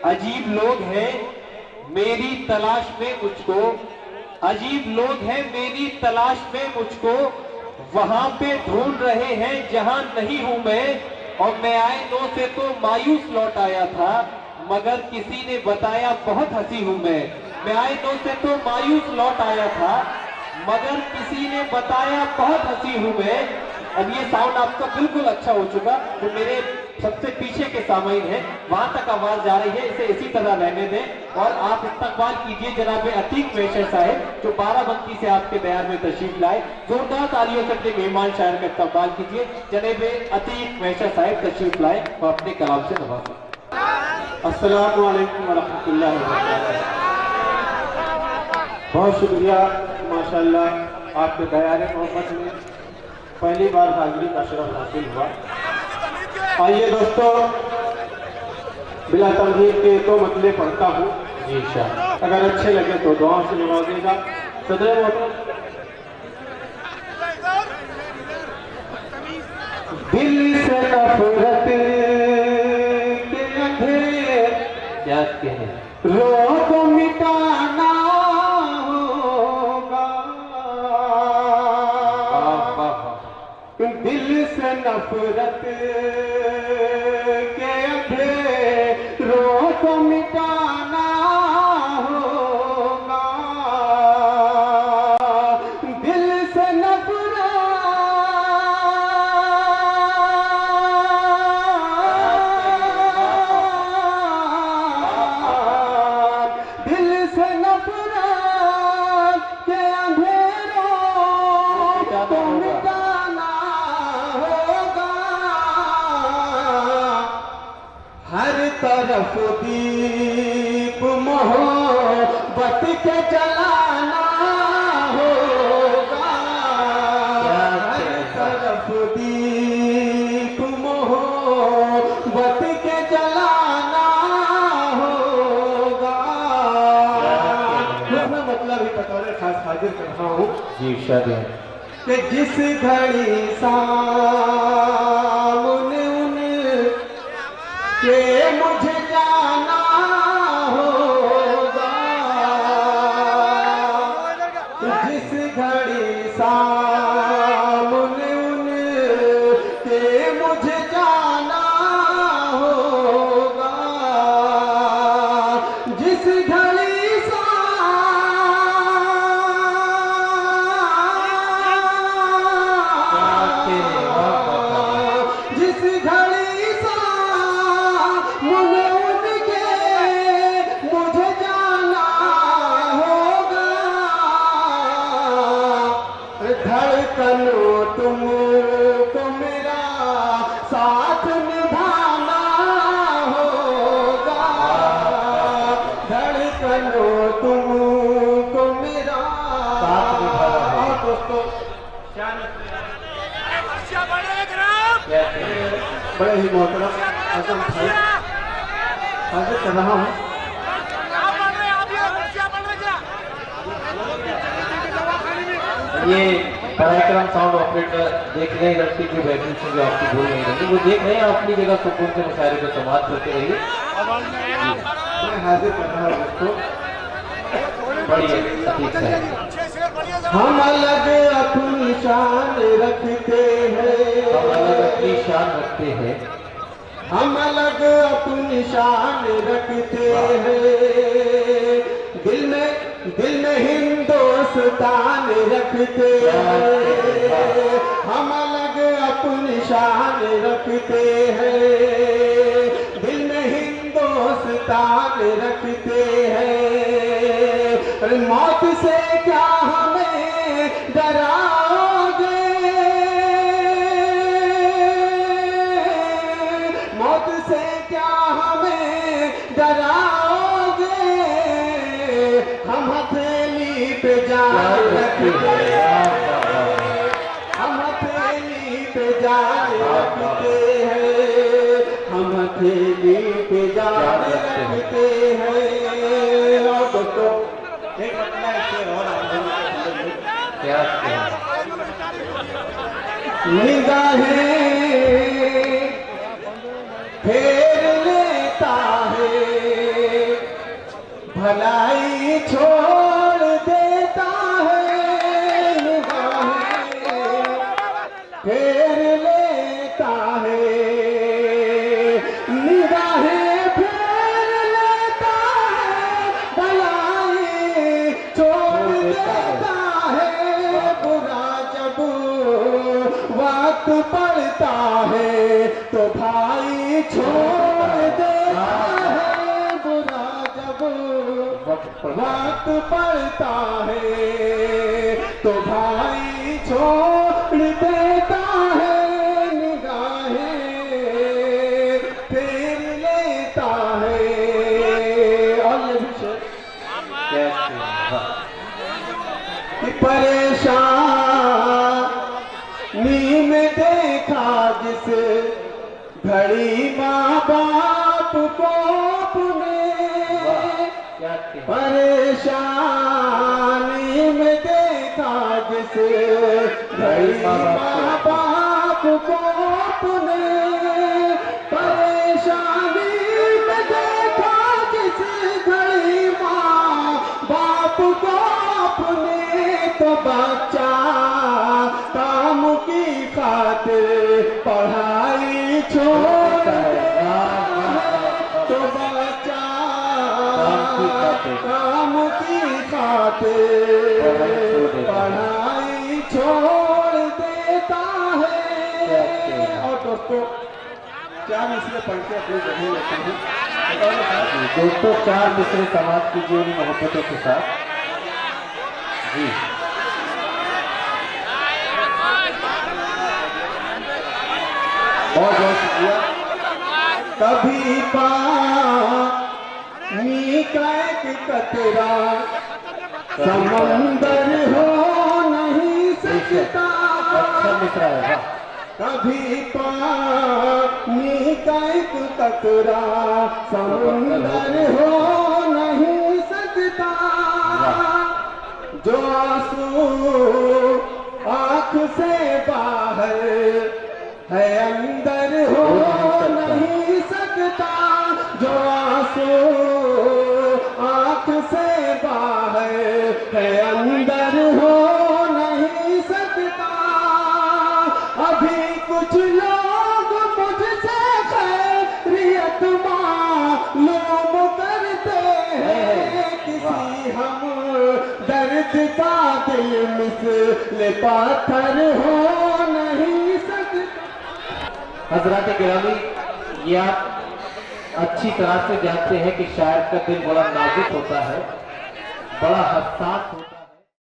अजीब लोग हैं मेरी तलाश में मुझको, अजीब लोग हैं मेरी तलाश में मुझको, वहां पे ढूंढ रहे हैं जहां नहीं हूं मैं। और मैं आए नो से तो मायूस लौट आया था, मगर किसी ने बताया बहुत हंसी हूं मैं आए नो से तो मायूस लौट आया था, मगर किसी ने बताया बहुत हंसी हूं मैं। अब ये साउंड आपका बिल्कुल अच्छा हो चुका, तो मेरे सबसे पीछे के सामयीन है वहां तक आवाज जा रही है, इसे इसी तरह रहने दें। और आप इस्तकबाल कीजिए जनाब अतीक वैशर साहब जो बाराबंकी से आपके बयान में तशरीफ लाए। जोरदार तालियों से अपने मेहमान शायर का इस्तकबाल कीजिए। जनाब अतीक वैशर साहब तशरीफ लाए और अपने कलाम से नवाजें। अस्सलामु अलैकुम वरहमतुल्लाहि वबरकातुहू। बहुत शुक्रिया, माशाअल्लाह आपके बयान मोहब्बत में पहली बार हाजिरी का शरफ हासिल हुआ। आइए दोस्तों, बिला तमहीद के तो मतले पढ़ता हूँ जी इंशाअल्लाह, अगर अच्छे लगे तो दुआ से नवाजिएगा। सदर मोहतरम, दिल से नफरत के अंधेरे क्या कहें रोग मिटाना होगा, दिल से नफरत के अंधेरों को मिटाना होगा, दिल से नफरत के अंधेरों को मिटाना होगा, हर तरफ दीप मोहब्बत के जलाना होगा, हर तरफ दीप मोहब्बत के जलाना होगा। मैं मतलब ही बतौर खास हाजिर कर रहा हूँ जी शादी कि जिस घड़ी सामने के मुझे जाना होगा, जिस घड़ी सामने के मुझे जाना होगा, जिस घड़ी धड़कनो तुमको मेरा साथ निभाना होगा, धड़कनो तुमको मेरा साथ निभाना होगा। दोस्तों बड़े ही मोहतरम आजम भाई हाजिर कर रहा हूँ। ये पराक्रम साउंड ऑपरेटर देख रहे हैं लड़की की बैटरी से जो आपकी बोल नहीं रही, वो देख रहे हैं अपनी जगह सुकून से मुशायरे को समाप्त करते रहिए। मैं हाजिर कर रहा हूँ दोस्तों, बढ़िया ठीक है। हम अलग अपनी शान रखते हैं, हम अलग अपनी शान रखते हैं, हम अलग अपनी शान रखते हैं, दिल में हिंदुस्तान रखते हैं, हम अलग अपनी शान रखते हैं, दिल में हिंदुस्तान रखते हैं। मौत से क्या हमें डराओगे, मौत से क्या हमें डराओगे, हम हथेली पे जान रखते हैं, हम हथेली पे जान रखते हैं, हम हथेली पे जान रखते हैं। और दोस्तों एक बंदा इससे और क्या निगाहें फेर लेता है, भलाई छोड़ देता है, निगाहें फेर लेता है, निगाहें फेर लेता है, भलाई छोड़ देता है, बुरा जब वक्त पड़ता है तो भाई छोड़ देता है, बुरा जब वक्त पड़ता है तो भाई छोड़ देता है, निगाहें फेर लेता है। और ये भी कि परेशानी में देखा जिस घड़ी माँ बाप को अपने, परेशानी में देखा जिस घड़ी माँ बाप को अपने, परेशानी में देखा जिस घड़ी माँ बाप को अपने, तो बच्चा काम की खातिर पढ़ाई छोड़ देता है, तो बच्चा काम की खातिर पढ़ाई छोड़ देता है। और दोस्तों चार मिसरे पढ़ के अपनी जगह लेते हैं। दोस्तों चार मिसरे समाज कीजिए उन मोहब्बतों के साथ जी। बहुत बहुत शुक्रिया। कभी पानी का एक कतरा समंदर हो नहीं सकता, अच्छा मित्रा है। कभी पानी का एक कतरा समंदर हो नहीं सकता, जो आंसू आँख से बाहर है अंदर हो नहीं सकता, जो आंसू आँख से बाहर है अंदर हो नहीं सकता। अभी कुछ लोग मुझसे खैरियत मालूम करते हैं, किसी हम दर्द का दिल मिसल पाथर हो नहीं सकता। हजरात गिरामी, ये आप अच्छी तरह से जानते हैं कि शायर का दिल बड़ा नाजुक होता है, बड़ा हसास होता है।